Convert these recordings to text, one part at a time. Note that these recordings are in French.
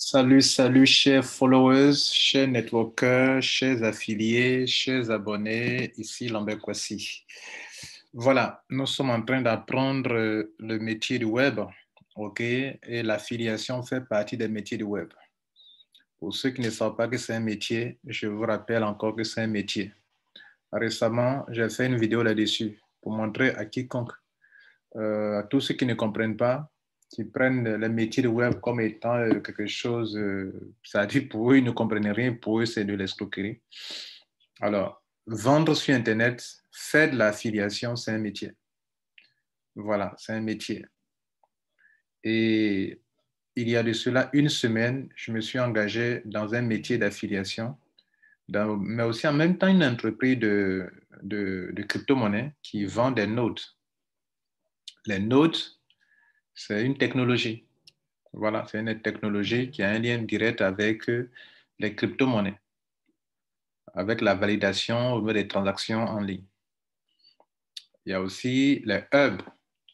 Salut, salut, chers followers, chers networkers, chers affiliés, chers abonnés, ici Lambert Kwasi. Voilà, nous sommes en train d'apprendre le métier du web, ok, et l'affiliation fait partie des métiers du web. Pour ceux qui ne savent pas que c'est un métier, je vous rappelle encore que c'est un métier. Récemment, j'ai fait une vidéo là-dessus pour montrer à quiconque, à tous ceux qui ne comprennent pas, qui prennent le métier de web comme étant quelque chose, c'est-à-dire pour eux, ils ne comprennent rien, pour eux, c'est de l'escroquerie. Alors, vendre sur Internet, faire de l'affiliation, c'est un métier. Voilà, c'est un métier. Et il y a de cela une semaine, je me suis engagé dans un métier d'affiliation, mais aussi en même temps une entreprise de crypto-monnaie qui vend des nodes. Les nodes, c'est une technologie. Voilà, c'est une technologie qui a un lien direct avec les crypto-monnaies, avec la validation au niveau des transactions en ligne. Il y a aussi les hubs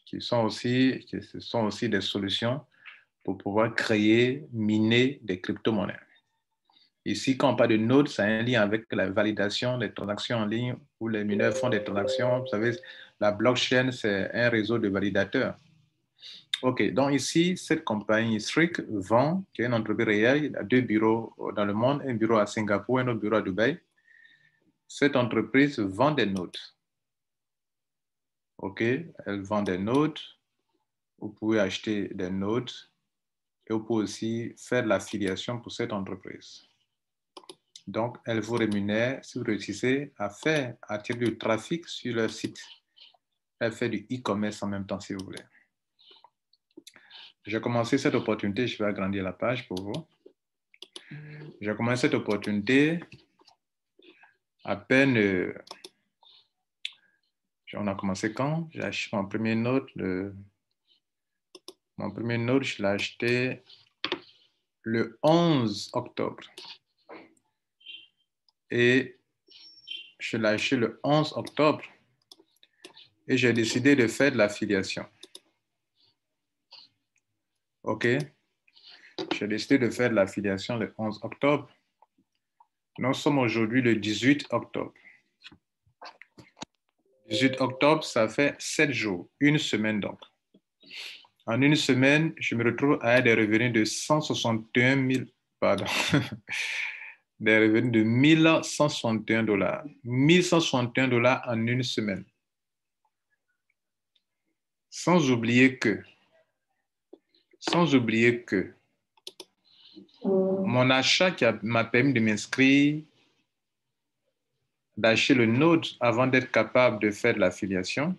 qui sont aussi des solutions pour pouvoir créer, miner des crypto-monnaies. Ici, quand on parle de node, ça a un lien avec la validation des transactions en ligne où les mineurs font des transactions. Vous savez, la blockchain, c'est un réseau de validateurs. OK, donc ici, cette compagnie Strict vend, qui est une entreprise réelle, il a 2 bureaux dans le monde, un bureau à Singapour et un autre bureau à Dubaï. Cette entreprise vend des nodes. OK, elle vend des nodes. Vous pouvez acheter des nodes et vous pouvez aussi faire de l'affiliation pour cette entreprise. Donc, elle vous rémunère si vous réussissez à attirer du trafic sur leur site. Elle fait du e-commerce en même temps, si vous voulez. J'ai commencé cette opportunité, je vais agrandir la page pour vous. J'ai commencé cette opportunité à peine, on a commencé quand? J'ai acheté mon premier node, je l'ai acheté le 11 octobre. Et je l'ai acheté le 11 octobre et j'ai décidé de faire de l'affiliation. OK? J'ai décidé de faire de l'affiliation le 11 octobre. Nous sommes aujourd'hui le 18 octobre. 18 octobre, ça fait 7 jours, une semaine donc. En une semaine, je me retrouve à des revenus de 161 000, pardon, des revenus de 1161 $. 1161 $ en une semaine. Sans oublier que mon achat qui m'a permis de m'inscrire, d'acheter le node avant d'être capable de faire de l'affiliation,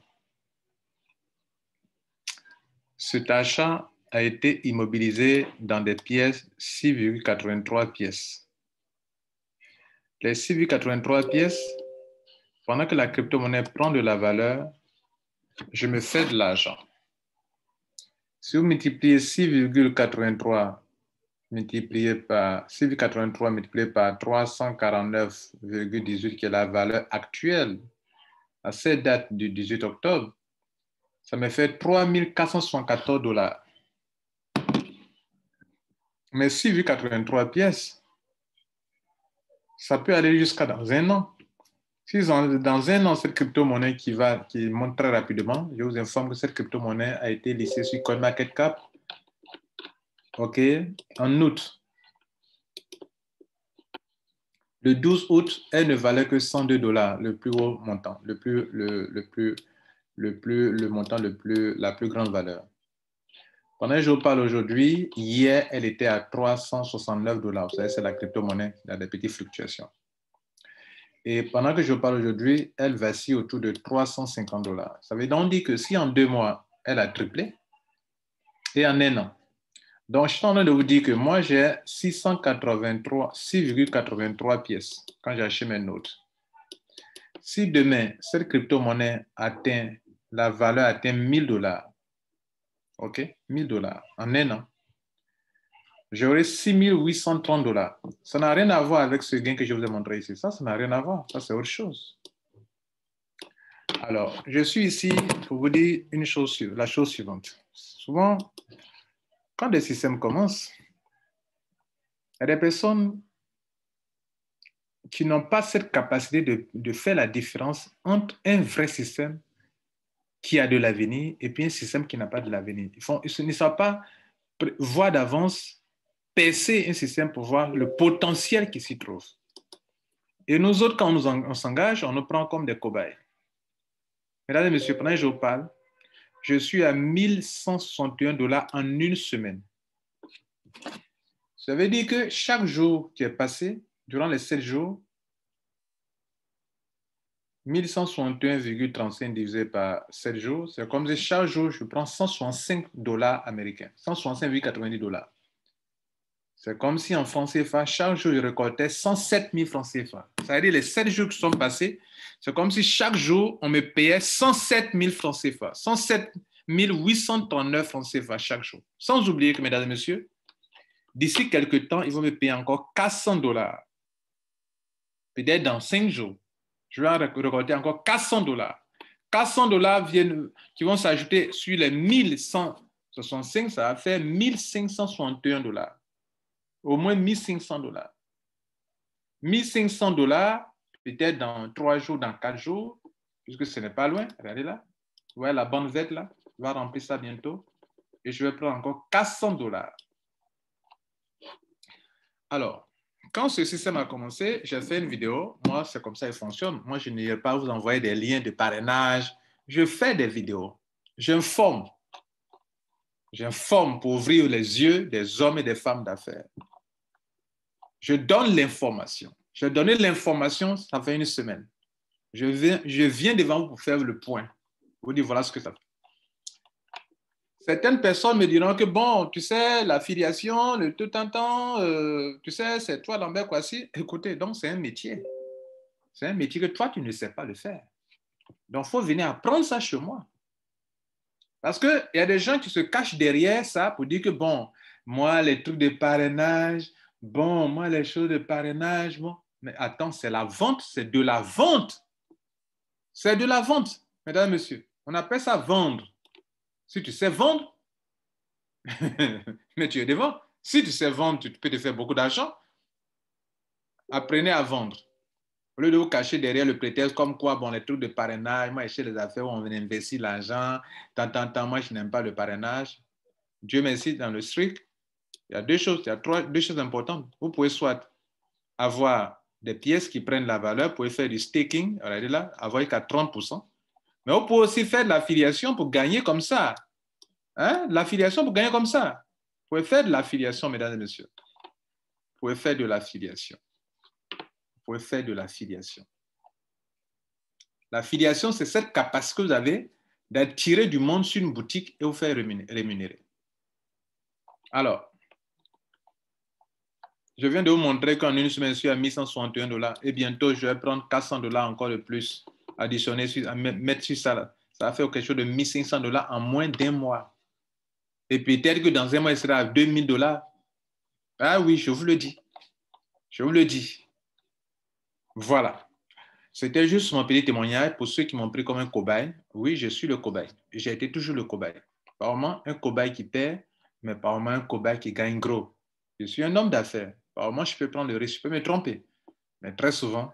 cet achat a été immobilisé dans des pièces, 6,83 pièces. Les 6,83 pièces, pendant que la crypto-monnaie prend de la valeur, je me fais de l'argent. Si vous multipliez 6,83 multiplié par 349,18 qui est la valeur actuelle à cette date du 18 octobre, ça me fait 3 474 $. Mais 6,83 pièces, ça peut aller jusqu'à dans un an. Si dans un an, cette crypto-monnaie qui monte très rapidement, je vous informe que cette crypto-monnaie a été listée sur CoinMarketCap, OK, en août. Le 12 août, elle ne valait que 102 $, le plus haut montant, la plus grande valeur. Pendant que je vous parle aujourd'hui, hier, elle était à 369 $. Vous savez, c'est la crypto-monnaie, il y a des petites fluctuations. Et pendant que je vous parle aujourd'hui, elle vacille autour de 350 $. Ça veut donc dire que si en 2 mois, elle a triplé, et en un an. Donc, je suis en train de vous dire que moi, j'ai 6,83 pièces quand j'achète mes notes. Si demain, cette crypto-monnaie atteint, la valeur atteint 1000 $, OK, 1000 $ en un an, j'aurai 6830 $. Ça n'a rien à voir avec ce gain que je vous ai montré ici. Ça n'a rien à voir. Ça, c'est autre chose. Alors, je suis ici pour vous dire la chose suivante. Souvent, quand des systèmes commencent, Il y a des personnes qui n'ont pas cette capacité de faire la différence entre un vrai système qui a de l'avenir et puis un système qui n'a pas de l'avenir. Ils ne savent pas voir d'avance, percer un système pour voir le potentiel qui s'y trouve. Et nous autres, quand on s'engage, on nous prend comme des cobayes. Mesdames et messieurs, pendant que je vous parle, je suis à 1161 $ en une semaine. Ça veut dire que chaque jour qui est passé, durant les 7 jours, 1161,35 divisé par 7 jours, c'est comme si chaque jour, je prends 165 $ américains, 165,90 $. C'est comme si en francs CFA, chaque jour, je récoltais 107 000 francs CFA. Ça veut dire les 7 jours qui sont passés, c'est comme si chaque jour, on me payait 107 000 francs CFA, 107 839 francs CFA chaque jour. Sans oublier que, mesdames et messieurs, d'ici quelques temps, ils vont me payer encore 400 $. Peut-être dans 5 jours, je vais récolter encore 400 $. 400 $ qui vont s'ajouter sur les 1165, ça va faire 1561 $. Au moins 1500 $. 1500 $, peut-être dans 3 jours, dans 4 jours, puisque ce n'est pas loin. Regardez là. Vous voyez la bande verte là? Je vais remplir ça bientôt. Et je vais prendre encore 400 $. Alors, quand ce système a commencé, j'ai fait une vidéo. Moi, c'est comme ça qu'il fonctionne. Moi, je ne vais pas vous envoyer des liens de parrainage. Je fais des vidéos. J'informe. J'informe pour ouvrir les yeux des hommes et des femmes d'affaires. Je donne l'information. J'ai donné l'information, ça fait une semaine. Je viens devant vous pour faire le point. Vous dire voilà ce que ça fait. Certaines personnes me diront que bon, tu sais, l'affiliation, le tout un temps, tu sais, c'est toi Lambert Kouassi. Écoutez, donc c'est un métier. C'est un métier que toi, tu ne sais pas le faire. Donc, il faut venir apprendre ça chez moi. Parce qu'il y a des gens qui se cachent derrière ça pour dire que bon, moi, les trucs de parrainage, bon, moi, les choses de parrainage, bon. Mais attends, c'est la vente, c'est de la vente. C'est de la vente, mesdames et messieurs. On appelle ça vendre. Si tu sais vendre, mais tu es devant. Si tu sais vendre, tu peux te faire beaucoup d'argent. Apprenez à vendre. Au lieu de vous cacher derrière le prétexte comme quoi, bon, les trucs de parrainage, moi, je sais les affaires où on investit l'argent, tant, moi, je n'aime pas le parrainage. Dieu merci, dans le strict, il y a deux choses, deux choses importantes. Vous pouvez soit avoir des pièces qui prennent la valeur, vous pouvez faire du staking, regardez là, avoir qu'à 30%. Mais vous pouvez aussi faire de l'affiliation pour gagner comme ça. Hein? L'affiliation pour gagner comme ça. Vous pouvez faire de l'affiliation, mesdames et messieurs. Vous pouvez faire de l'affiliation. Vous pouvez faire de l'affiliation. L'affiliation, c'est cette capacité que vous avez d'attirer du monde sur une boutique et vous faire rémunérer. Alors, je viens de vous montrer qu'en une semaine, je suis à 1161 $ et bientôt, je vais prendre 400 $ encore de plus, additionner, mettre sur ça. Là. Ça va faire quelque chose de 1500 $ en moins d'un mois. Et peut-être que dans un mois, il sera à 2000 $. Ah oui, je vous le dis. Je vous le dis. Voilà. C'était juste mon petit témoignage pour ceux qui m'ont pris comme un cobaye. Oui, je suis le cobaye. J'ai été toujours le cobaye. Par moment, un cobaye qui perd, mais par moment, un cobaye qui gagne gros. Je suis un homme d'affaires. Par moment, je peux prendre le risque, je peux me tromper. Mais très souvent,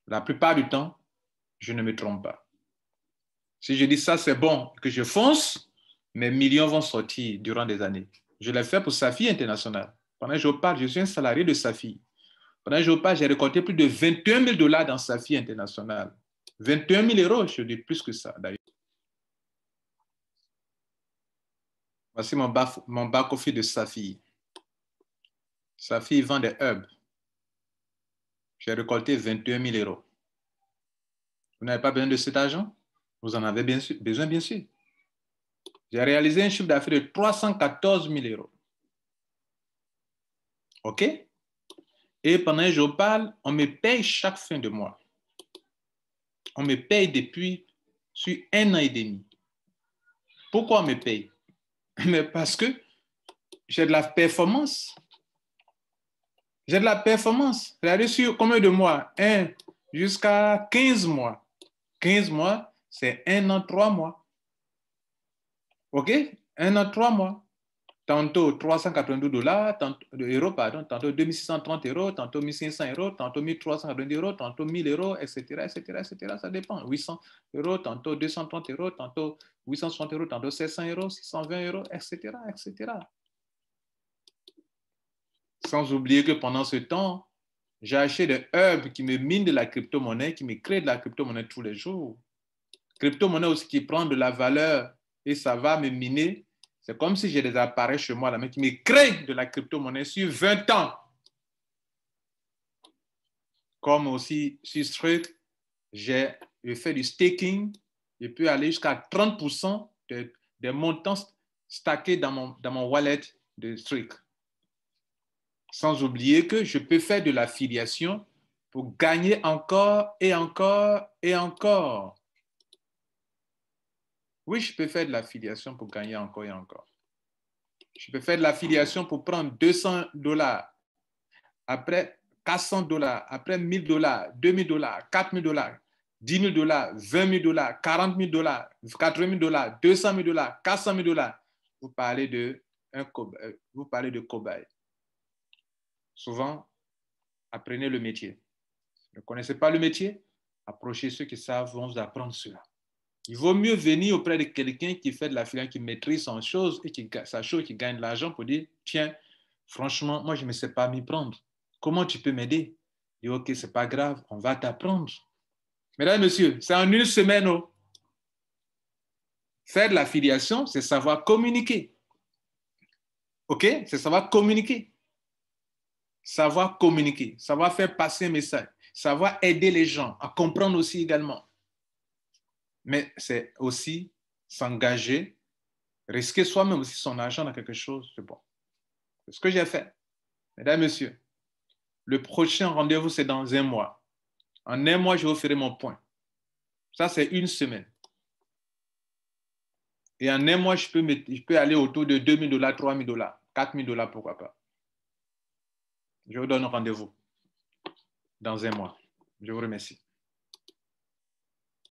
la plupart du temps, je ne me trompe pas. Si je dis ça, c'est bon, que je fonce, mes millions vont sortir durant des années. Je l'ai fait pour Safi International. Pendant que je parle, je suis un salarié de Safi. Pendant que je parle, j'ai récolté plus de 21 000 $ dans Safi International. 21 000 €, je dis plus que ça d'ailleurs. Voici mon back-office de Safi. Safi vend des hubs. J'ai récolté 21 000 €. Vous n'avez pas besoin de cet argent? Vous en avez besoin, bien sûr. J'ai réalisé un chiffre d'affaires de 314 000 €. OK? Et pendant que je parle, on me paye chaque fin de mois. On me paye depuis sur 1 an et demi. Pourquoi on me paye? Mais parce que j'ai de la performance. J'ai de la performance. Regardez sur combien de mois? 1 jusqu'à 15 mois. 15 mois, c'est 1 an, 3 mois. OK? 1 an, 3 mois. tantôt 392 $, euros, pardon, tantôt 2630 €, tantôt 1500 €, tantôt 1390 €, tantôt 1000 €, etc., etc., etc. Ça dépend. 800 €, tantôt 230 €, tantôt 860 €, tantôt 700 €, 620 €, etc., etc. Sans oublier que pendant ce temps, j'ai acheté des hubs qui me minent de la crypto-monnaie, qui me créent de la crypto-monnaie tous les jours. Crypto-monnaie aussi qui prend de la valeur et ça va me miner. C'est comme si j'ai des appareils chez moi, là, mais qui me créent de la crypto-monnaie sur 20 ans. Comme aussi sur ce truc, j'ai fait du staking. Je peux aller jusqu'à 30% des montants stackés dans mon wallet de truc. Sans oublier que je peux faire de l'affiliation pour gagner encore et encore et encore. Oui, je peux faire de l'affiliation pour gagner encore et encore. Je peux faire de l'affiliation pour prendre 200 $, après 400 $, après 1000 $, 2000 $, 4000 $, 10 000 $, 20 000 $, 40 000 $, 80 000 $, 200 000 $, 400 000 $. Vous parlez de cobaye. Souvent, apprenez le métier. Vous ne connaissez pas le métier? Approchez ceux qui savent, vont vous apprendre cela. Il vaut mieux venir auprès de quelqu'un qui fait de l'affiliation, qui maîtrise son chose et sa chose, qui gagne de l'argent pour dire, tiens, franchement, moi, je ne me sais pas m'y prendre. Comment tu peux m'aider? Et ok, c'est pas grave, on va t'apprendre. Mesdames et messieurs, c'est en une semaine. Oh. Faire de l'affiliation, c'est savoir communiquer. Ok? C'est savoir communiquer. Savoir communiquer, savoir faire passer un message, savoir aider les gens à comprendre aussi également. Mais c'est aussi s'engager, risquer soi-même aussi son argent dans quelque chose. C'est bon. C'est ce que j'ai fait. Mesdames, Messieurs, le prochain rendez-vous, c'est dans un mois. En un mois, je vous ferai mon point. Ça, c'est une semaine. Et en un mois, je peux aller autour de 2 000 $, 3 000 $, 4 000 $, pourquoi pas. Je vous donne rendez-vous dans un mois. Je vous remercie.